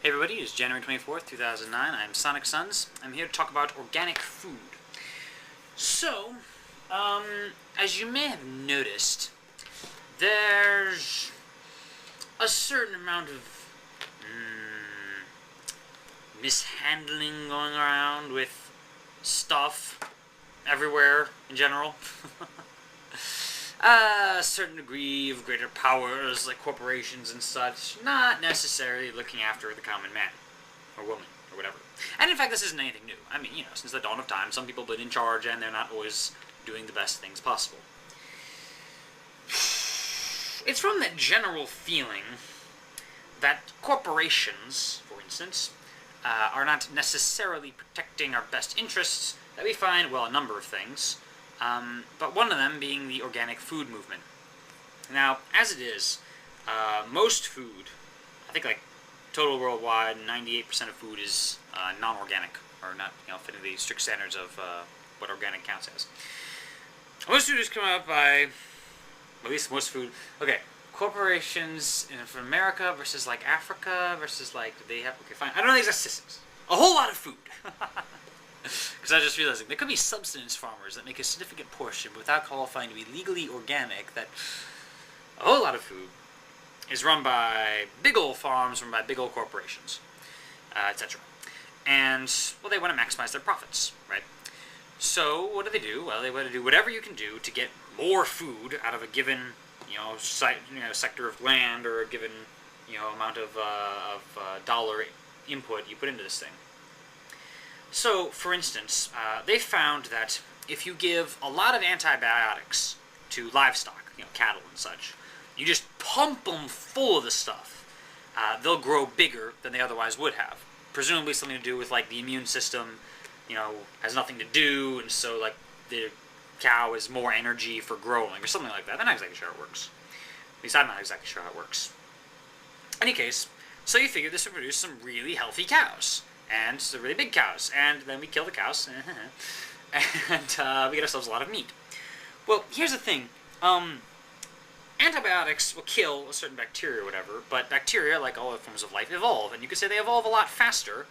Hey everybody, it's January 24th, 2009. I'm Sonic Suns. I'm here to talk about organic food. So, as you may have noticed, there's a certain amount of mishandling going around with stuff everywhere in general. A certain degree of greater powers, like corporations and such, not necessarily looking after the common man, or woman, or whatever. And in fact, this isn't anything new. I mean, since the dawn of time, some people have been in charge, and they're not always doing the best things possible. It's from that general feeling that corporations, for instance, are not necessarily protecting our best interests, that we find, well, a number of things. But one of them being the organic food movement. Now, as it is, most food, I think like total worldwide, 98% of food is non-organic, or not, fitting the strict standards of what organic counts as. Most food is coming up by, at least most food, okay, corporations from America versus like Africa versus like, do they have, okay, fine, I don't know the exact statistics. A whole lot of food. Because I was just realizing there could be subsistence farmers that make a significant portion without qualifying to be legally organic, that a whole lot of food is run by big old farms, run by big old corporations, etc. And, well, they want to maximize their profits, right? So, what do? Well, they want to do whatever you can do to get more food out of a given, sector of land, or a given, amount of dollar input you put into this thing. So, for instance, they found that if you give a lot of antibiotics to livestock, cattle and such, you just pump them full of this stuff, they'll grow bigger than they otherwise would have. Presumably something to do with, like, the immune system, has nothing to do, and so, like, the cow has more energy for growing, or something like that. I'm not exactly sure how it works. At least I'm not exactly sure how it works. In any case, so you figure this would produce some really healthy cows. And some really big cows, and then we kill the cows, and we get ourselves a lot of meat. Well, here's the thing, antibiotics will kill a certain bacteria or whatever, but bacteria, like all other forms of life, evolve, and you could say they evolve a lot faster,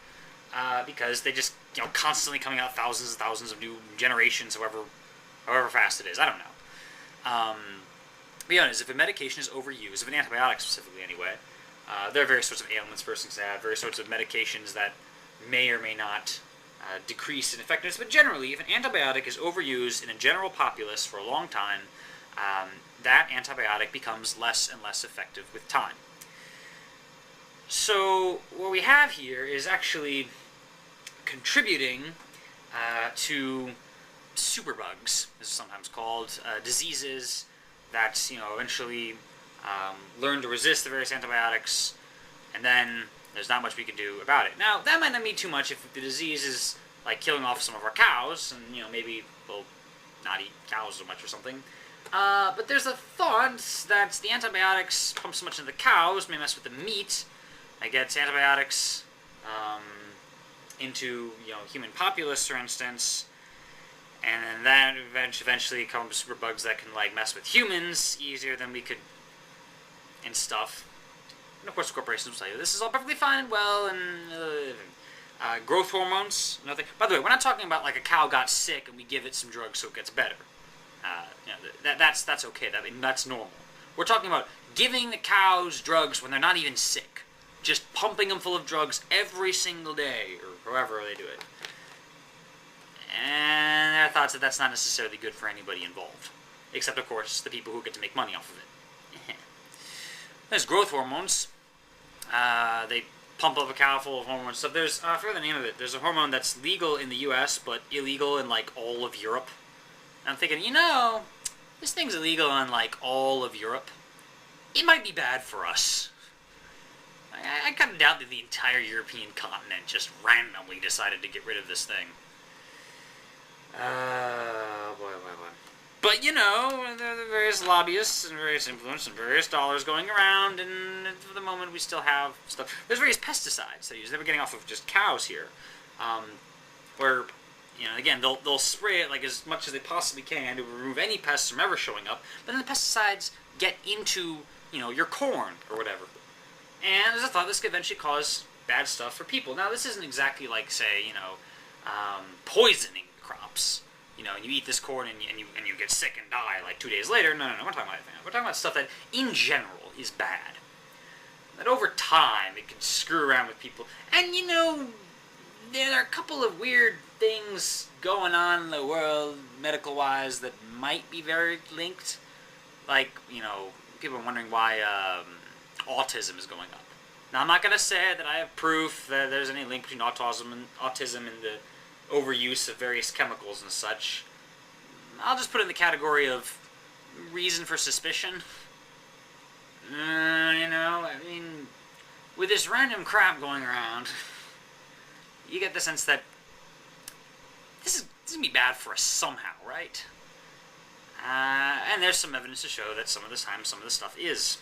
because they just, constantly coming out thousands and thousands of new generations, however fast it is, I don't know. Be honest, if a medication is overused, if an antibiotic specifically anyway, there are various sorts of ailments persons have, various sorts of medications that may or may not decrease in effectiveness, but generally, if an antibiotic is overused in a general populace for a long time, that antibiotic becomes less and less effective with time. So, what we have here is actually contributing to superbugs, as it's sometimes called, diseases that, eventually learn to resist the various antibiotics, and then there's not much we can do about it. Now, that might not mean too much if the disease is, like, killing off some of our cows, and, maybe we'll not eat cows so much or something. But there's a thought that the antibiotics pumped so much into the cows may mess with the meat. It gets antibiotics into, human populace, for instance, and then that eventually comes superbugs that can, like, mess with humans easier than we could and stuff. And of course, corporations will tell you this is all perfectly fine and well, and growth hormones, nothing. By the way, we're not talking about like a cow got sick and we give it some drugs so it gets better. That's okay. That's normal. We're talking about giving the cows drugs when they're not even sick, just pumping them full of drugs every single day, or however they do it. And there are thoughts that that's not necessarily good for anybody involved, except of course the people who get to make money off of it. There's growth hormones. They pump up a cow full of hormones. So there's, I forget the name of it. There's a hormone that's legal in the U.S., but illegal in, like, all of Europe. And I'm thinking, this thing's illegal in, like, all of Europe. It might be bad for us. I kind of doubt that the entire European continent just randomly decided to get rid of this thing. Boy. But, there are various lobbyists and various influence and various dollars going around, and for the moment we still have stuff. There's various pesticides they use. They were getting off of just cows here, where, again, they'll spray it like as much as they possibly can to remove any pests from ever showing up, but then the pesticides get into, your corn or whatever. And there's a thought this could eventually cause bad stuff for people. Now, this isn't exactly like, say, poisoning crops. And you eat this corn and you get sick and die like 2 days later. No, we're talking about anything. We're talking about stuff that, in general, is bad. That over time, it can screw around with people. And, there are a couple of weird things going on in the world, medical-wise, that might be very linked. Like, people are wondering why autism is going up. Now, I'm not going to say that I have proof that there's any link between autism and the overuse of various chemicals and such. I'll just put it in the category of reason for suspicion. With this random crap going around, you get the sense that this is going to be bad for us somehow, right? And there's some evidence to show that some of the stuff is.